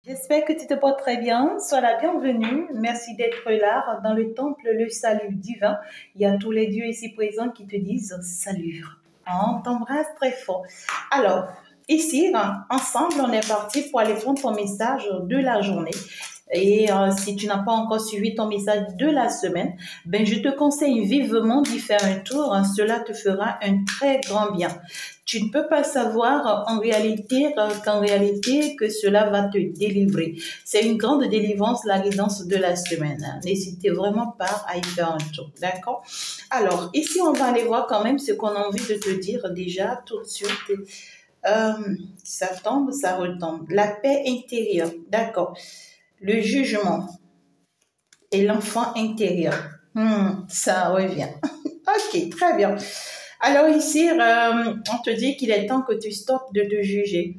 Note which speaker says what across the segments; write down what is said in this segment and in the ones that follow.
Speaker 1: J'espère que tu te portes très bien. Sois la bienvenue. Merci d'être là. Dans le temple, le salut divin. Il y a tous les dieux ici présents qui te disent salut. On t'embrasse très fort. Alors, ici, ensemble, on est parti pour aller prendre ton message de la journée. Et si tu n'as pas encore suivi ton message de la semaine, ben je te conseille vivement d'y faire un tour. Cela te fera un très grand bien. Tu ne peux pas savoir en réalité qu'en réalité que cela va te délivrer. C'est une grande délivrance, la guidance de la semaine. N'hésitez vraiment pas à y faire un tour, d'accord? Alors, ici, on va aller voir quand même ce qu'on a envie de te dire déjà tout de suite. Ça tombe, ça retombe. La paix intérieure, d'accord. Le jugement et l'enfant intérieur. Ça revient. Ok, très bien. Alors ici, on te dit qu'il est temps que tu stoppes de te juger.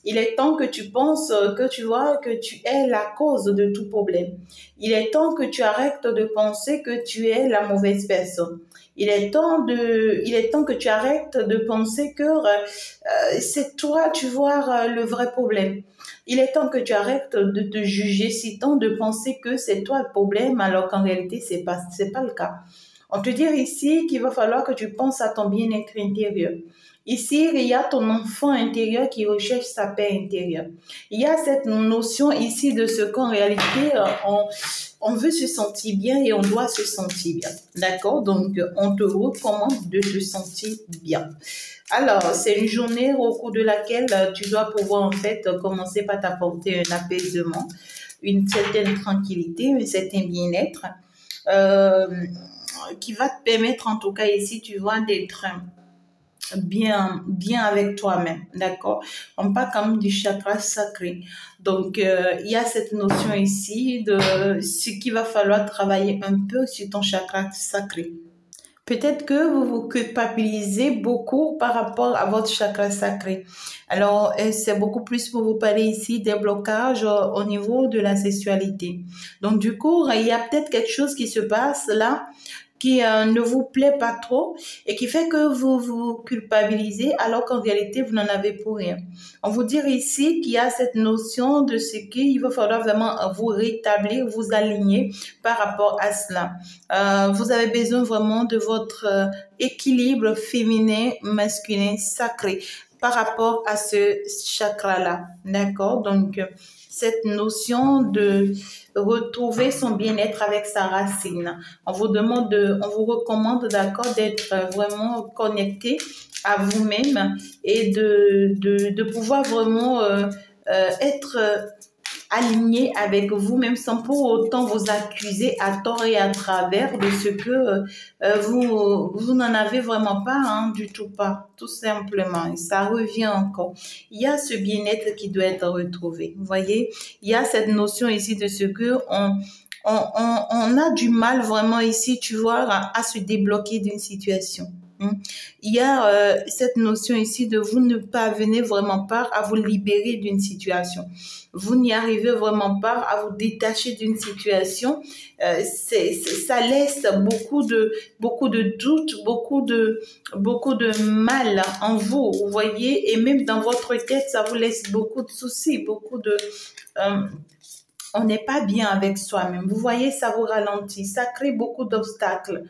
Speaker 1: Il est temps que tu penses que tu vois que tu es la cause de tout problème. Il est temps que tu arrêtes de penser que tu es la mauvaise personne. Il est temps que tu arrêtes de penser que c'est toi, tu vois, le vrai problème. Il est temps que tu arrêtes de te juger si tant de penser que c'est toi le problème alors qu'en réalité, c'est pas le cas. On te dit ici qu'il va falloir que tu penses à ton bien-être intérieur. Ici, il y a ton enfant intérieur qui recherche sa paix intérieure. Il y a cette notion ici de ce qu'en réalité, on veut se sentir bien et on doit se sentir bien. D'accord? Donc, on te recommande de te sentir bien. Alors, c'est une journée au cours de laquelle tu dois pouvoir en fait commencer par t'apporter un apaisement, une certaine tranquillité, un certain bien-être. Qui va te permettre en tout cas ici, tu vois, d'être bien avec toi-même, d'accord? On parle quand même du chakra sacré. Donc, il y a cette notion ici de ce qu'il va falloir travailler un peu sur ton chakra sacré. Peut-être que vous vous culpabilisez beaucoup par rapport à votre chakra sacré. Alors, c'est beaucoup plus pour vous parler ici des blocages au niveau de la sexualité. Donc, du coup, il y a peut-être quelque chose qui se passe là qui ne vous plaît pas trop et qui fait que vous vous culpabilisez alors qu'en réalité, vous n'en avez pour rien. On vous dit ici qu'il y a cette notion de ce qu'il va falloir vraiment vous rétablir, vous aligner par rapport à cela. Vous avez besoin vraiment de votre équilibre féminin, masculin, sacré par rapport à ce chakra-là. D'accord? Donc, cette notion de retrouver son bien-être avec sa racine. On vous recommande, d'accord, d'être vraiment connecté à vous-même et de pouvoir vraiment être aligné avec vous-même sans pour autant vous accuser à tort et à travers de ce que vous n'en avez vraiment pas, hein, du tout pas, tout simplement. Et ça revient encore. Il y a ce bien-être qui doit être retrouvé. Vous voyez, il y a cette notion ici de ce que on a du mal vraiment ici, tu vois, à se débloquer d'une situation. Il y a cette notion ici de vous ne parvenez vraiment pas à vous libérer d'une situation. Vous n'y arrivez vraiment pas à vous détacher d'une situation. Ça laisse beaucoup de doutes, beaucoup de mal en vous, vous voyez, et même dans votre tête, ça vous laisse beaucoup de soucis, on n'est pas bien avec soi-même. Vous voyez, ça vous ralentit, ça crée beaucoup d'obstacles.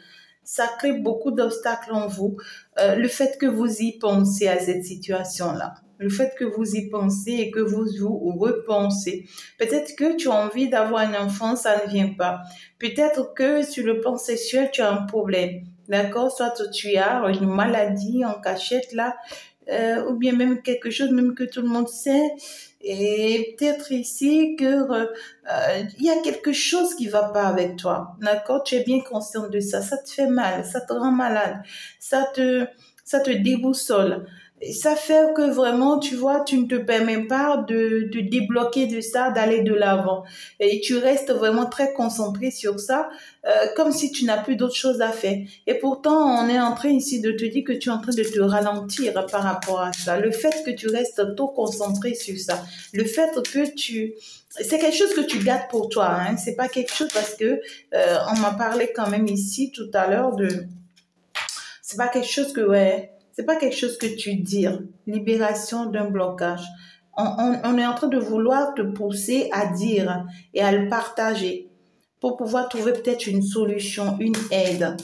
Speaker 1: Ça crée beaucoup d'obstacles en vous. Le fait que vous y pensez à cette situation-là, le fait que vous y pensez et que vous repensez. Peut-être que tu as envie d'avoir un enfant, ça ne vient pas. Peut-être que sur le plan sexuel, tu as un problème. D'accord? Soit tu as une maladie en cachette là, ou bien même quelque chose même que tout le monde sait. Et peut-être ici que il y a quelque chose qui va pas avec toi, d'accord? Tu es bien conscient de ça. Ça te fait mal, ça te rend malade, ça te déboussole. Et ça fait que vraiment, tu vois, tu ne te permets pas de débloquer de ça, d'aller de l'avant. Et tu restes vraiment très concentré sur ça, comme si tu n'as plus d'autre chose à faire. Et pourtant, on est en train ici de te dire que tu es en train de te ralentir par rapport à ça. Le fait que tu restes trop concentré sur ça, le fait que c'est quelque chose que tu gardes pour toi, hein. C'est pas quelque chose parce que on m'a parlé quand même ici tout à l'heure c'est pas quelque chose que ouais, c'est pas quelque chose que tu dis. Libération d'un blocage. On est en train de vouloir te pousser à dire et à le partager pour pouvoir trouver peut-être une solution, une aide.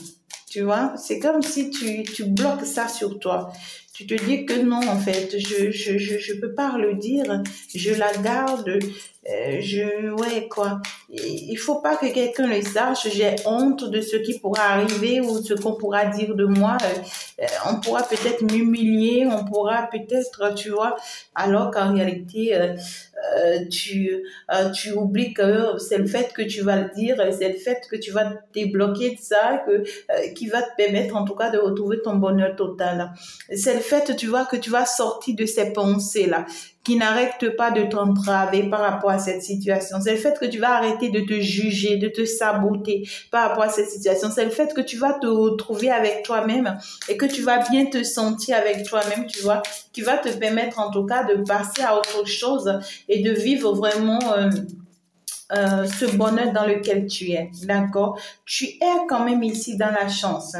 Speaker 1: Tu vois, c'est comme si tu bloques ça sur toi. Tu te dis que non, en fait, je peux pas le dire, je la garde, ouais, quoi. Il faut pas que quelqu'un le sache, j'ai honte de ce qui pourra arriver ou ce qu'on pourra dire de moi. On pourra peut-être m'humilier, on pourra peut-être, tu vois, alors qu'en réalité, tu oublies que c'est le fait que tu vas le dire, c'est le fait que tu vas te débloquer de ça, qui va te permettre en tout cas de retrouver ton bonheur total. C'est le fait, tu vois, que tu vas sortir de ces pensées-là qui n'arrêtent pas de t'entraver par rapport à cette situation. C'est le fait que tu vas arrêter de te juger, de te saboter par rapport à cette situation. C'est le fait que tu vas te retrouver avec toi-même et que tu vas bien te sentir avec toi-même, tu vois, qui va te permettre en tout cas de passer à autre chose et de vivre vraiment ce bonheur dans lequel tu es, d'accord? Tu es quand même ici dans la chance.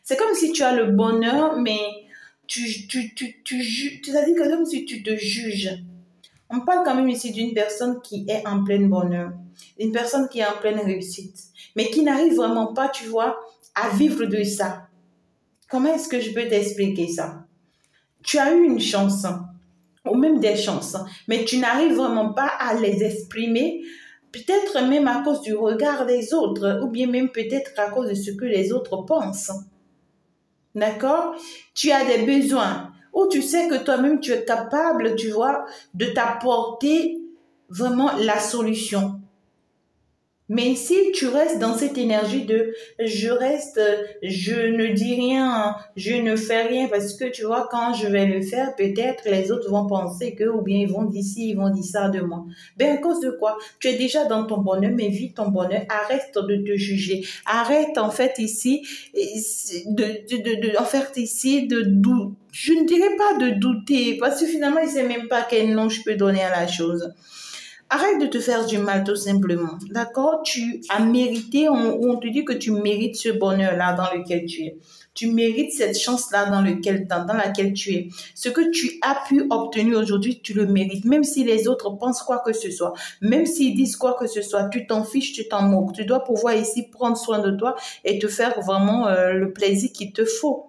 Speaker 1: C'est comme si tu as le bonheur, mais c'est-à-dire que comme si tu te juges. On parle quand même ici d'une personne qui est en plein bonheur, une personne qui est en pleine réussite, mais qui n'arrive vraiment pas, tu vois, à vivre de ça. Comment est-ce que je peux t'expliquer ça? Tu as eu une chance, ou même des chances, mais tu n'arrives vraiment pas à les exprimer, peut-être même à cause du regard des autres, ou bien même peut-être à cause de ce que les autres pensent. D'accord? Tu as des besoins où tu sais que toi-même tu es capable, tu vois, de t'apporter vraiment la solution. Mais si tu restes dans cette énergie de je ne dis rien, je ne fais rien parce que tu vois, quand je vais le faire, peut-être les autres vont penser que, ou bien ils vont dire ci, ils vont dire ça de moi. Ben, à cause de quoi? Tu es déjà dans ton bonheur, mais vis ton bonheur. Arrête de te juger. Arrête, en fait, ici, en fait, ici, je ne dirais pas de douter, parce que finalement, il ne sait même pas quel nom je peux donner à la chose. Arrête de te faire du mal tout simplement, d'accord? Tu as mérité, on te dit que tu mérites ce bonheur-là dans lequel tu es. Tu mérites cette chance-là dans laquelle tu es. Ce que tu as pu obtenir aujourd'hui, tu le mérites. Même si les autres pensent quoi que ce soit, même s'ils disent quoi que ce soit, tu t'en fiches, tu t'en moques. Tu dois pouvoir ici prendre soin de toi et te faire vraiment le plaisir qu'il te faut.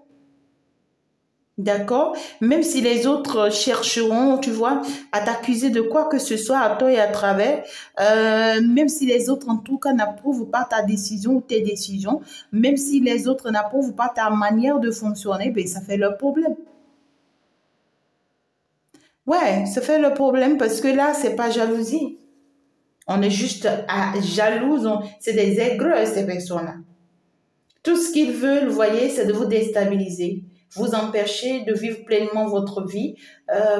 Speaker 1: D'accord? Même si les autres chercheront, tu vois, à t'accuser de quoi que ce soit à toi et à travers, même si les autres en tout cas n'approuvent pas ta décision ou tes décisions, même si les autres n'approuvent pas ta manière de fonctionner, ben ça fait leur problème. Ouais, ça fait le problème parce que là, c'est pas jalousie. On est juste jalouse, c'est des aigreux, ces personnes-là. Tout ce qu'ils veulent, vous voyez, c'est de vous déstabiliser, vous empêcher de vivre pleinement votre vie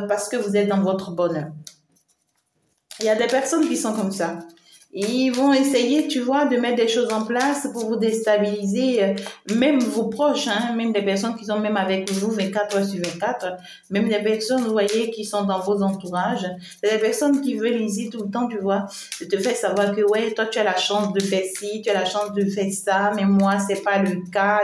Speaker 1: parce que vous êtes dans votre bonheur. Il y a des personnes qui sont comme ça. Ils vont essayer, tu vois, de mettre des choses en place pour vous déstabiliser, même vos proches, hein, même des personnes qui sont même avec vous 24 heures sur 24, même des personnes, vous voyez, qui sont dans vos entourages. C'est des personnes qui veulent ici tout le temps, tu vois, te faire savoir que, ouais, toi, tu as la chance de faire ci, tu as la chance de faire ça, mais moi, c'est pas le cas.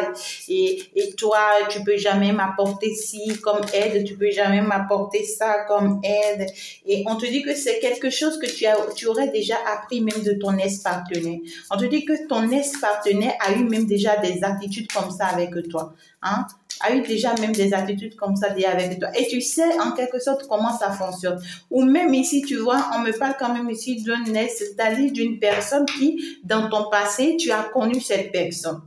Speaker 1: Et toi, tu peux jamais m'apporter ci comme aide, tu peux jamais m'apporter ça comme aide. Et on te dit que c'est quelque chose que tu aurais déjà appris même de ton ex-partenaire. On te dit que ton ex-partenaire a eu même déjà des attitudes comme ça avec toi. Hein? A eu déjà même des attitudes comme ça avec toi. Et tu sais en quelque sorte comment ça fonctionne. Ou même ici, tu vois, on me parle quand même ici d'un ex, c'est-à-dire d'une personne qui, dans ton passé, tu as connu cette personne.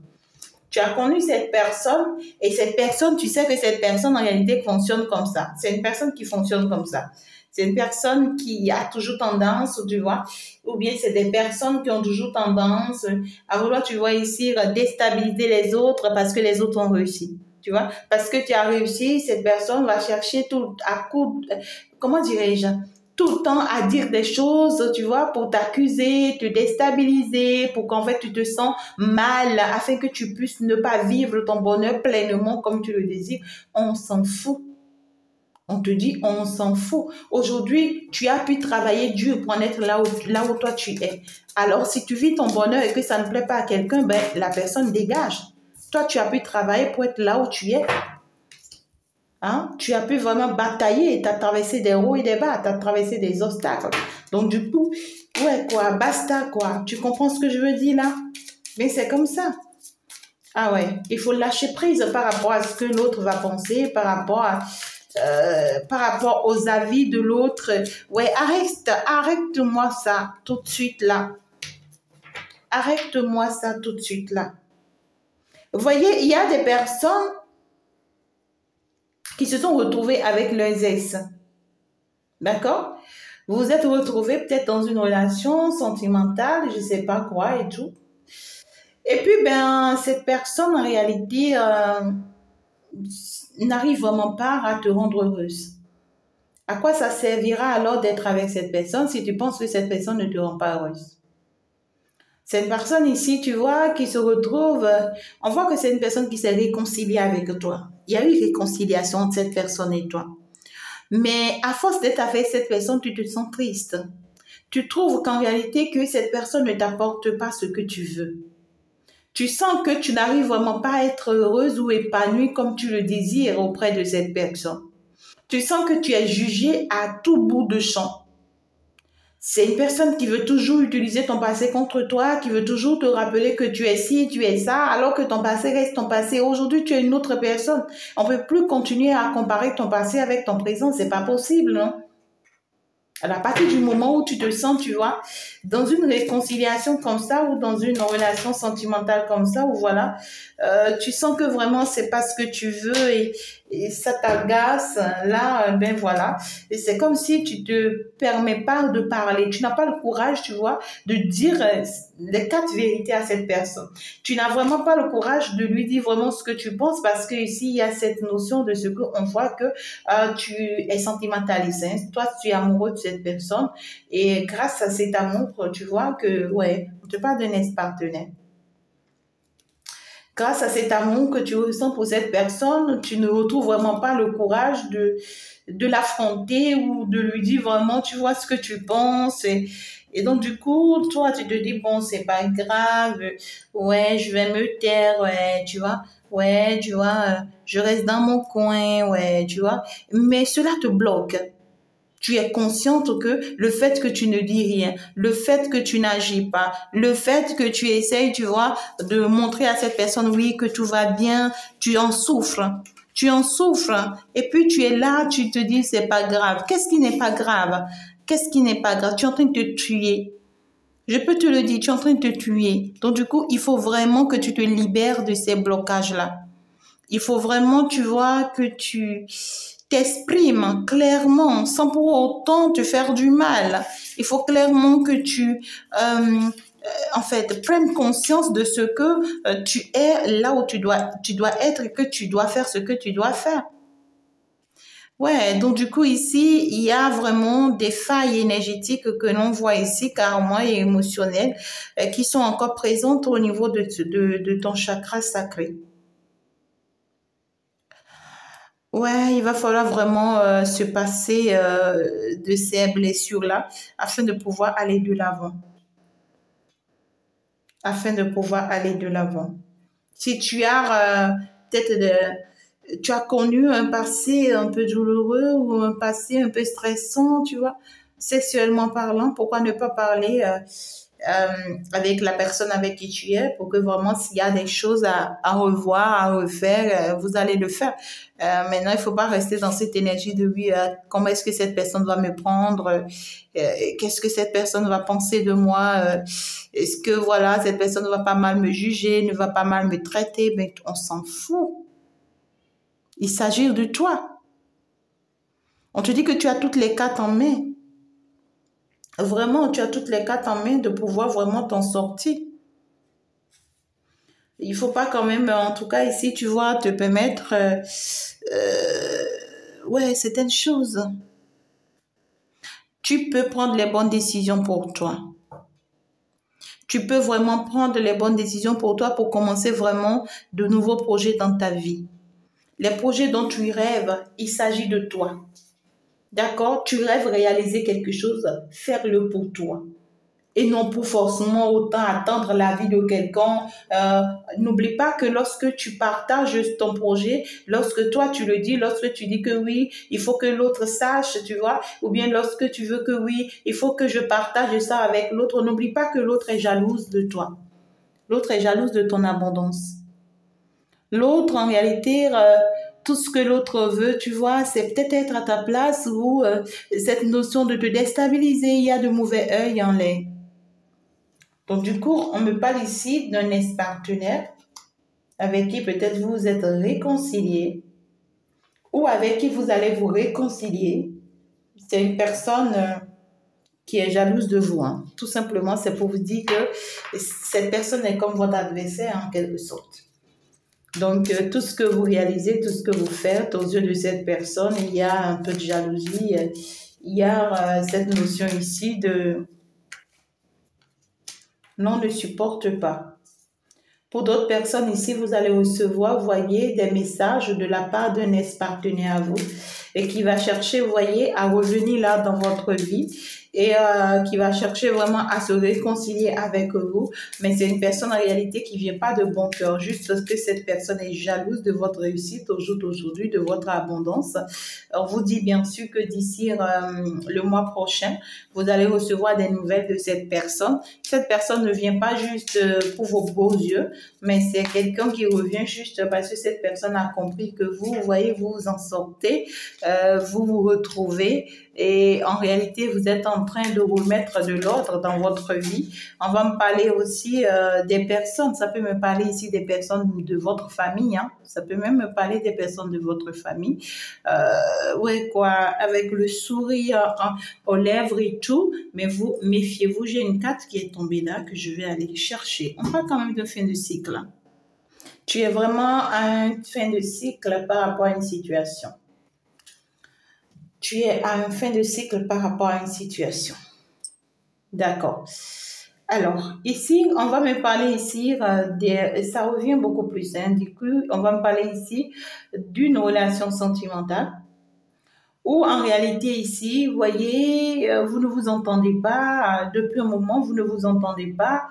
Speaker 1: Tu as connu cette personne et cette personne, tu sais que cette personne en réalité fonctionne comme ça. C'est une personne qui fonctionne comme ça. C'est une personne qui a toujours tendance, tu vois, ou bien c'est des personnes qui ont toujours tendance à vouloir, tu vois, ici, déstabiliser les autres parce que les autres ont réussi. Tu vois, parce que tu as réussi, cette personne va chercher tout à coup, comment dirais-je, tout le temps à dire des choses, tu vois, pour t'accuser, te déstabiliser, pour qu'en fait tu te sens mal, afin que tu puisses ne pas vivre ton bonheur pleinement comme tu le désires. On s'en fout. On te dit, on s'en fout. Aujourd'hui, tu as pu travailler dur pour en être là où toi tu es. Alors, si tu vis ton bonheur et que ça ne plaît pas à quelqu'un, ben, la personne dégage. Toi, tu as pu travailler pour être là où tu es. Hein? Tu as pu vraiment batailler, tu as traversé des hauts et des bas, tu as traversé des obstacles. Donc du coup, ouais quoi, basta quoi. Tu comprends ce que je veux dire là? Mais c'est comme ça. Ah ouais, il faut lâcher prise par rapport à ce que l'autre va penser, par rapport aux avis de l'autre. Ouais, arrête-moi ça tout de suite là. Arrête-moi ça tout de suite là. Vous voyez, il y a des personnes qui se sont retrouvées avec leurs ex. D'accord? Vous vous êtes retrouvés peut-être dans une relation sentimentale, je sais pas quoi et tout. Et puis, ben, cette personne, en réalité, n'arrive vraiment pas à te rendre heureuse. À quoi ça servira alors d'être avec cette personne si tu penses que cette personne ne te rend pas heureuse? Cette personne ici, tu vois, qui se retrouve, on voit que c'est une personne qui s'est réconciliée avec toi. Il y a eu réconciliation entre cette personne et toi. Mais à force d'être avec cette personne, tu te sens triste. Tu trouves qu'en réalité, que cette personne ne t'apporte pas ce que tu veux. Tu sens que tu n'arrives vraiment pas à être heureuse ou épanouie comme tu le désires auprès de cette personne. Tu sens que tu es jugé à tout bout de champ. C'est une personne qui veut toujours utiliser ton passé contre toi, qui veut toujours te rappeler que tu es ci, tu es ça, alors que ton passé reste ton passé. Aujourd'hui, tu es une autre personne. On ne peut plus continuer à comparer ton passé avec ton présent. C'est pas possible, non? À partir du moment où tu te sens, tu vois, dans une réconciliation comme ça ou dans une relation sentimentale comme ça, où voilà, tu sens que vraiment c'est pas ce que tu veux et ça t'agace, là, ben voilà. Et c'est comme si tu te permets pas de parler. Tu n'as pas le courage, tu vois, de dire les quatre vérités à cette personne. Tu n'as vraiment pas le courage de lui dire vraiment ce que tu penses parce que ici, il y a cette notion de ce qu'on voit que tu es sentimentaliste, hein. Toi, tu es amoureux de cette personne et grâce à cet amour, tu vois que, ouais, on te parle d'un ex-partenaire. Grâce à cet amour que tu ressens pour cette personne, tu ne retrouves vraiment pas le courage de l'affronter ou de lui dire vraiment, tu vois ce que tu penses. Et donc, du coup, toi, tu te dis, bon, c'est pas grave, ouais, je vais me taire, ouais, tu vois, je reste dans mon coin, ouais, tu vois. Mais cela te bloque. Tu es consciente que le fait que tu ne dis rien, le fait que tu n'agis pas, le fait que tu essayes, tu vois, de montrer à cette personne, oui, que tout va bien, tu en souffres. Tu en souffres. Et puis tu es là, tu te dis, c'est pas grave. Qu'est-ce qui n'est pas grave? Qu'est-ce qui n'est pas grave? Tu es en train de te tuer. Je peux te le dire, tu es en train de te tuer. Donc du coup, il faut vraiment que tu te libères de ces blocages-là. Il faut vraiment, tu vois, que tu t'exprimes clairement sans pour autant te faire du mal. Il faut clairement que tu, en fait, prennes conscience de ce que tu es là où tu dois être et que tu dois faire ce que tu dois faire. Ouais, donc du coup ici, il y a vraiment des failles énergétiques que l'on voit ici, carrément et émotionnelles, qui sont encore présentes au niveau de ton chakra sacré. Ouais, il va falloir vraiment se passer de ces blessures-là afin de pouvoir aller de l'avant. Afin de pouvoir aller de l'avant. Si tu as tu as connu un passé un peu douloureux ou un passé un peu stressant, tu vois, sexuellement parlant, pourquoi ne pas parler avec la personne avec qui tu es pour que vraiment s'il y a des choses à revoir, à refaire, vous allez le faire. Maintenant, il faut pas rester dans cette énergie de oui, comment est-ce que cette personne va me prendre, qu'est-ce que cette personne va penser de moi, est-ce que voilà, cette personne ne va pas mal me juger, ne va pas mal me traiter, mais on s'en fout. Il s'agit de toi. On te dit que tu as toutes les cartes en main. Vraiment, tu as toutes les cartes en main de pouvoir vraiment t'en sortir. Il faut pas quand même, en tout cas ici, tu vois, te permettre, ouais, certaines choses. Tu peux prendre les bonnes décisions pour toi. Tu peux vraiment prendre les bonnes décisions pour toi pour commencer vraiment de nouveaux projets dans ta vie. Les projets dont tu rêves, il s'agit de toi. D'accord? Tu rêves réaliser quelque chose, faire-le pour toi. et non pour forcément autant attendre l'avis de quelqu'un. N'oublie pas que lorsque tu partages ton projet, lorsque toi tu le dis, lorsque tu dis que oui, il faut que l'autre sache, tu vois, ou bien lorsque tu veux que oui, il faut que je partage ça avec l'autre, n'oublie pas que l'autre est jalouse de toi. L'autre est jalouse de ton abondance. L'autre, en réalité, tout ce que l'autre veut, tu vois, c'est peut-être être à ta place ou cette notion de te déstabiliser, il y a de mauvais œil en l'air. Donc, du coup, on me parle ici d'un ex-partenaire avec qui peut-être vous êtes réconcilié ou avec qui vous allez vous réconcilier. C'est une personne qui est jalouse de vous. Hein. Tout simplement, c'est pour vous dire que cette personne est comme votre adversaire en quelque sorte. Donc, tout ce que vous réalisez, tout ce que vous faites aux yeux de cette personne, il y a un peu de jalousie. Il y a cette notion ici de non, ne supporte pas. Pour d'autres personnes ici, vous allez recevoir, voyez, des messages de la part d'un ex-partenaire à vous et qui va chercher, vous voyez, à revenir là dans votre vie et qui va chercher vraiment à se réconcilier avec vous. Mais c'est une personne en réalité qui vient pas de bon cœur, juste parce que cette personne est jalouse de votre réussite au jour d'aujourd'hui, de votre abondance. On vous dit bien sûr que d'ici le mois prochain, vous allez recevoir des nouvelles de cette personne. Cette personne ne vient pas juste pour vos beaux yeux, mais c'est quelqu'un qui revient juste parce que cette personne a compris que vous voyez, vous vous en sortez, vous vous retrouvez et en réalité, vous êtes en train de remettre de l'ordre dans votre vie. On va me parler aussi des personnes. Ça peut me parler ici des personnes de votre famille. Hein. Ça peut même me parler des personnes de votre famille. Ouais, quoi, avec le sourire aux lèvres et tout. Mais vous, méfiez-vous. J'ai une carte qui est tombée là que je vais aller chercher. On parle quand même de fin de cycle. Tu es vraiment à une fin de cycle par rapport à une situation. Tu es à une fin de cycle par rapport à une situation. D'accord. Alors, ici, on va me parler ici, ça revient beaucoup plus. Hein, du coup, on va me parler ici d'une relation sentimentale. Ou en réalité ici, vous voyez, vous ne vous entendez pas, depuis un moment, vous ne vous entendez pas,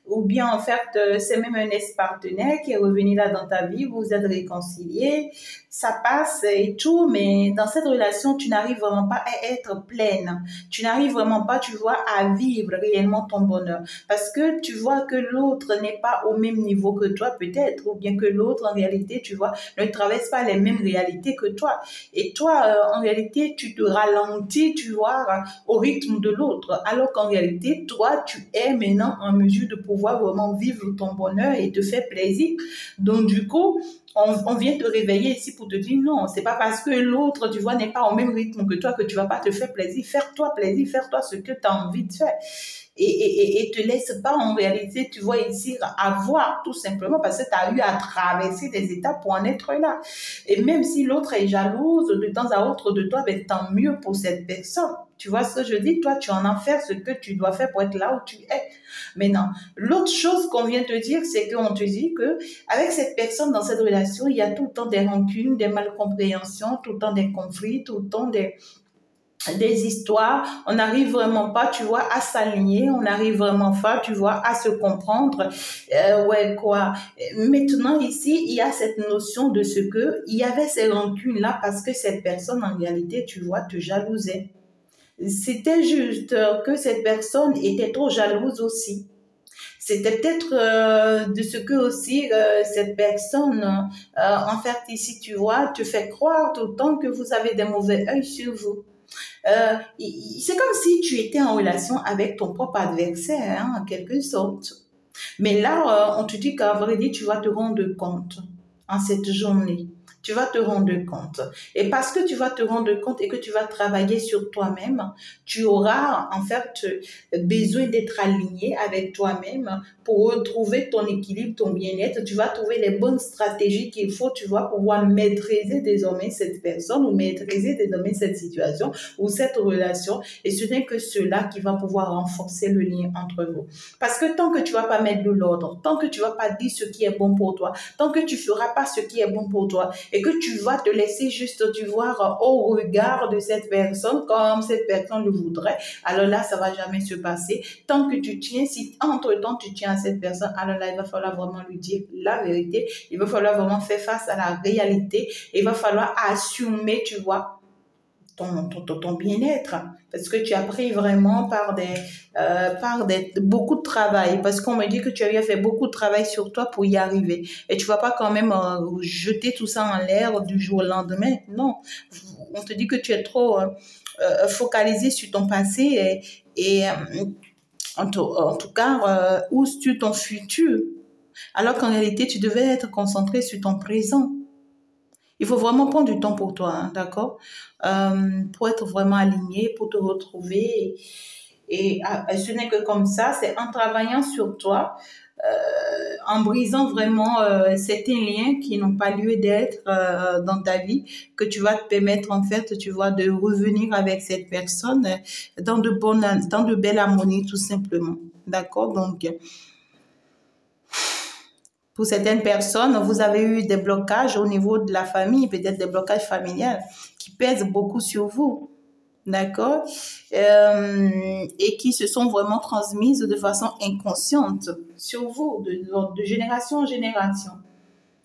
Speaker 1: ou bien en fait, c'est même un ex-partenaire qui est revenu là dans ta vie, vous vous êtes réconciliés, ça passe et tout, mais dans cette relation, tu n'arrives vraiment pas à être pleine, tu n'arrives vraiment pas, tu vois, à vivre réellement ton bonheur, parce que tu vois que l'autre n'est pas au même niveau que toi peut-être, ou bien que l'autre en réalité, tu vois, ne traverse pas les mêmes réalités que toi, et toi, en réalité, tu te ralentis, tu vois, au rythme de l'autre. Alors qu'en réalité, toi, tu es maintenant en mesure de pouvoir vraiment vivre ton bonheur et te faire plaisir. Donc, du coup, on vient te réveiller ici pour te dire non, c'est pas parce que l'autre, tu vois, n'est pas au même rythme que toi que tu vas pas te faire plaisir. Fais-toi plaisir, fais-toi ce que tu as envie de faire. Et te laisse pas en réalité, tu vois, ici, avoir tout simplement parce que tu as eu à traverser des étapes pour en être là. Et même si l'autre est jalouse de temps à autre de toi, ben, tant mieux pour cette personne. Tu vois ce que je dis? Toi, tu en as fait ce que tu dois faire pour être là où tu es. Maintenant, l'autre chose qu'on vient te dire, c'est qu'on te dit que avec cette personne dans cette relation, il y a tout le temps des rancunes, des malcompréhensions, tout le temps des conflits, tout le temps des histoires, on n'arrive vraiment pas, tu vois, à s'aligner, on n'arrive vraiment pas, tu vois, à se comprendre. Ouais, quoi. Maintenant, ici, il y a cette notion de ce que, il y avait ces rancunes-là parce que cette personne, en réalité, tu vois, te jalousait. C'était juste que cette personne était trop jalouse aussi. C'était peut-être de ce que aussi cette personne, en fait, ici, tu vois, te fait croire tout le temps que vous avez des mauvais œils sur vous. C'est comme si tu étais en relation avec ton propre adversaire, hein, en quelque sorte. Mais là, on te dit qu'à vrai dire, tu vas te rendre compte en cette journée. Tu vas te rendre compte. Et parce que tu vas te rendre compte et que tu vas travailler sur toi-même, tu auras en fait besoin d'être aligné avec toi-même pour retrouver ton équilibre, ton bien-être. Tu vas trouver les bonnes stratégies qu'il faut, tu vas pouvoir maîtriser désormais cette personne ou maîtriser désormais cette situation ou cette relation. Et ce n'est que cela qui va pouvoir renforcer le lien entre vous. Parce que tant que tu vas pas mettre de l'ordre, tant que tu vas pas dire ce qui est bon pour toi, tant que tu feras pas ce qui est bon pour toi, et que tu vas te laisser juste, tu vois, au regard de cette personne, comme cette personne le voudrait, alors là, ça va jamais se passer. Tant que tu tiens, si entre-temps tu tiens à cette personne, alors là, il va falloir vraiment lui dire la vérité, il va falloir vraiment faire face à la réalité, il va falloir assumer, tu vois, ton bien-être, parce que tu as pris vraiment beaucoup de travail, parce qu'on me dit que tu avais fait beaucoup de travail sur toi pour y arriver, et tu vas pas quand même jeter tout ça en l'air du jour au lendemain. Non, on te dit que tu es trop focalisé sur ton passé et en tout cas, où sur ton futur, alors qu'en réalité, tu devais être concentré sur ton présent. Il faut vraiment prendre du temps pour toi, hein, d'accord? Pour être vraiment aligné, pour te retrouver. Et ce n'est que comme ça, c'est en travaillant sur toi, en brisant vraiment certains liens qui n'ont pas lieu d'être dans ta vie, que tu vas te permettre, en fait, tu vois, de revenir avec cette personne dans de belles harmonies, tout simplement. D'accord? Donc, pour certaines personnes, vous avez eu des blocages au niveau de la famille, peut-être des blocages familiaux qui pèsent beaucoup sur vous, d'accord? Et qui se sont vraiment transmises de façon inconsciente sur vous, de génération en génération.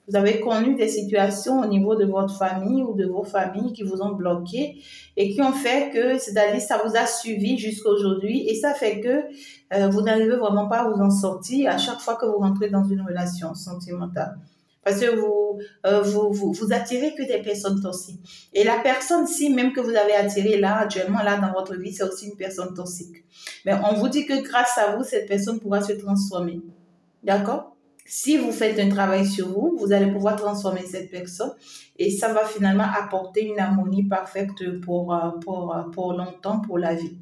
Speaker 1: Vous avez connu des situations au niveau de votre famille ou de vos familles qui vous ont bloqué et qui ont fait que, c'est-à-dire, ça vous a suivi jusqu'à aujourd'hui et ça fait que vous n'arrivez vraiment pas à vous en sortir à chaque fois que vous rentrez dans une relation sentimentale. Parce que vous attirez que des personnes toxiques. Et la personne-ci, même que vous avez attirée là, actuellement, là, dans votre vie, c'est aussi une personne toxique. Mais on vous dit que grâce à vous, cette personne pourra se transformer. D'accord? Si vous faites un travail sur vous, vous allez pouvoir transformer cette personne et ça va finalement apporter une harmonie parfaite pour longtemps, pour la vie.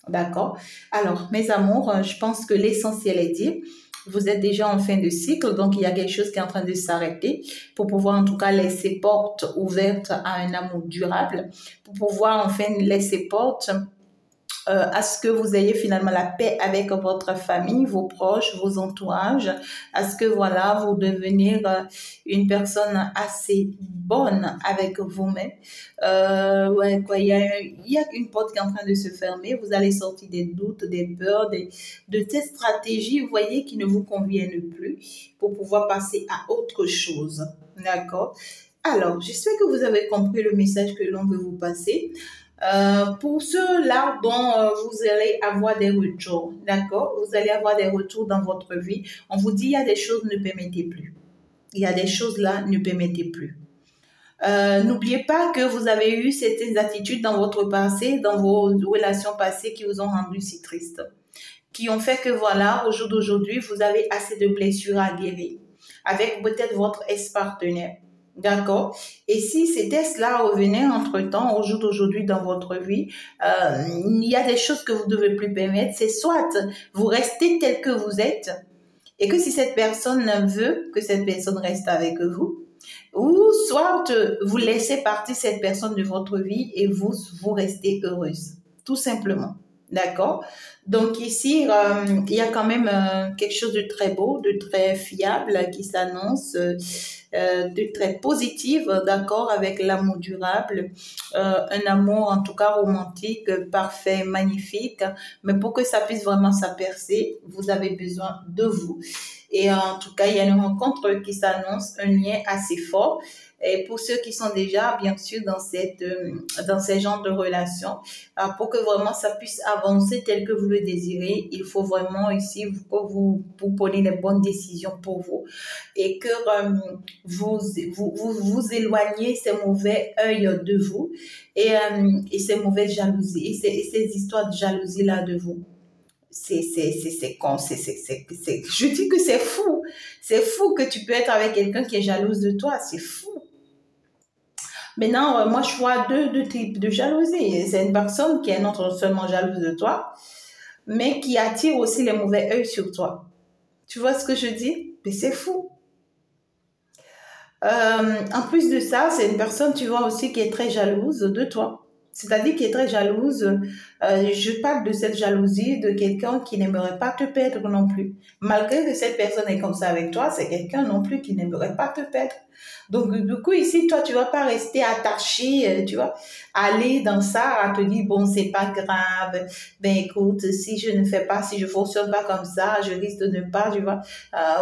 Speaker 1: D'accord? Alors, mes amours, je pense que l'essentiel est dit. Vous êtes déjà en fin de cycle, donc il y a quelque chose qui est en train de s'arrêter pour pouvoir en tout cas laisser porte ouverte à un amour durable, pour pouvoir enfin laisser porte à ce que vous ayez finalement la paix avec votre famille, vos proches, vos entourages, à ce que voilà, vous devenir une personne assez bonne avec vous-même. Ouais, quoi, il y a une porte qui est en train de se fermer, vous allez sortir des doutes, des peurs, de ces stratégies, vous voyez, qui ne vous conviennent plus pour pouvoir passer à autre chose. D'accord? Alors, j'espère que vous avez compris le message que l'on veut vous passer. Pour ceux-là dont vous allez avoir des retours, d'accord? Vous allez avoir des retours dans votre vie. On vous dit, il y a des choses, ne permettez plus. Il y a des choses là, ne permettez plus. N'oubliez pas que vous avez eu certaines attitudes dans votre passé, dans vos relations passées qui vous ont rendu si triste, qui ont fait que voilà, au jour d'aujourd'hui, vous avez assez de blessures à guérir avec peut-être votre ex-partenaire. D'accord? Et si ces tests-là revenaient entre-temps, au jour d'aujourd'hui dans votre vie, il y a des choses que vous ne devez plus permettre. C'est soit vous restez tel que vous êtes et que si cette personne veut que cette personne reste avec vous, ou soit vous laissez partir cette personne de votre vie et vous restez heureuse. Tout simplement. D'accord? Donc ici, il y a quand même quelque chose de très beau, de très fiable qui s'annonce, de très positif, d'accord, avec l'amour durable, un amour en tout cas romantique, parfait, magnifique. Mais pour que ça puisse vraiment s'apercer, vous avez besoin de vous. Et en tout cas, il y a une rencontre qui s'annonce, un lien assez fort. Et pour ceux qui sont déjà, bien sûr, dans ces genres de relations, pour que vraiment ça puisse avancer tel que vous le désirez, il faut vraiment ici que vous preniez les bonnes décisions pour vous et que vous éloignez ces mauvais œils de vous et ces mauvaises jalousies et ces histoires de jalousie-là de vous. Je dis que c'est fou. C'est fou que tu peux être avec quelqu'un qui est jalouse de toi. C'est fou. Maintenant, moi, je vois deux types de jalousie. C'est une personne qui est non seulement jalouse de toi, mais qui attire aussi les mauvais œils sur toi. Tu vois ce que je dis? Mais c'est fou. En plus de ça, c'est une personne, tu vois aussi, qui est très jalouse de toi. C'est-à-dire qui est très jalouse. Je parle de cette jalousie de quelqu'un qui n'aimerait pas te perdre non plus. Malgré que cette personne est comme ça avec toi, c'est quelqu'un non plus qui n'aimerait pas te perdre. Donc, du coup, ici, toi, tu vas pas rester attaché, tu vois, aller dans ça, à te dire, bon, c'est pas grave, ben écoute, si je ne fais pas, si je fonctionne pas comme ça, je risque de ne pas, tu vois,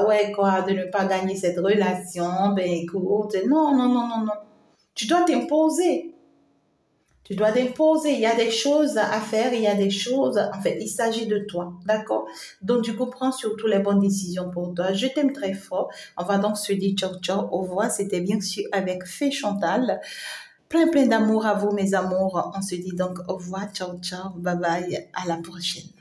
Speaker 1: ouais, quoi, de ne pas gagner cette relation, ben écoute, non, non, non, non, non. Tu dois t'imposer. Tu dois t'imposer. Il y a des choses à faire, il y a des choses. En fait, il s'agit de toi. D'accord? Donc, du coup, prends surtout les bonnes décisions pour toi. Je t'aime très fort. On va donc se dire ciao, ciao. Au revoir. C'était bien sûr avec Fée Chantal. Plein, plein d'amour à vous, mes amours. On se dit donc au revoir. Ciao, ciao. Bye bye. À la prochaine.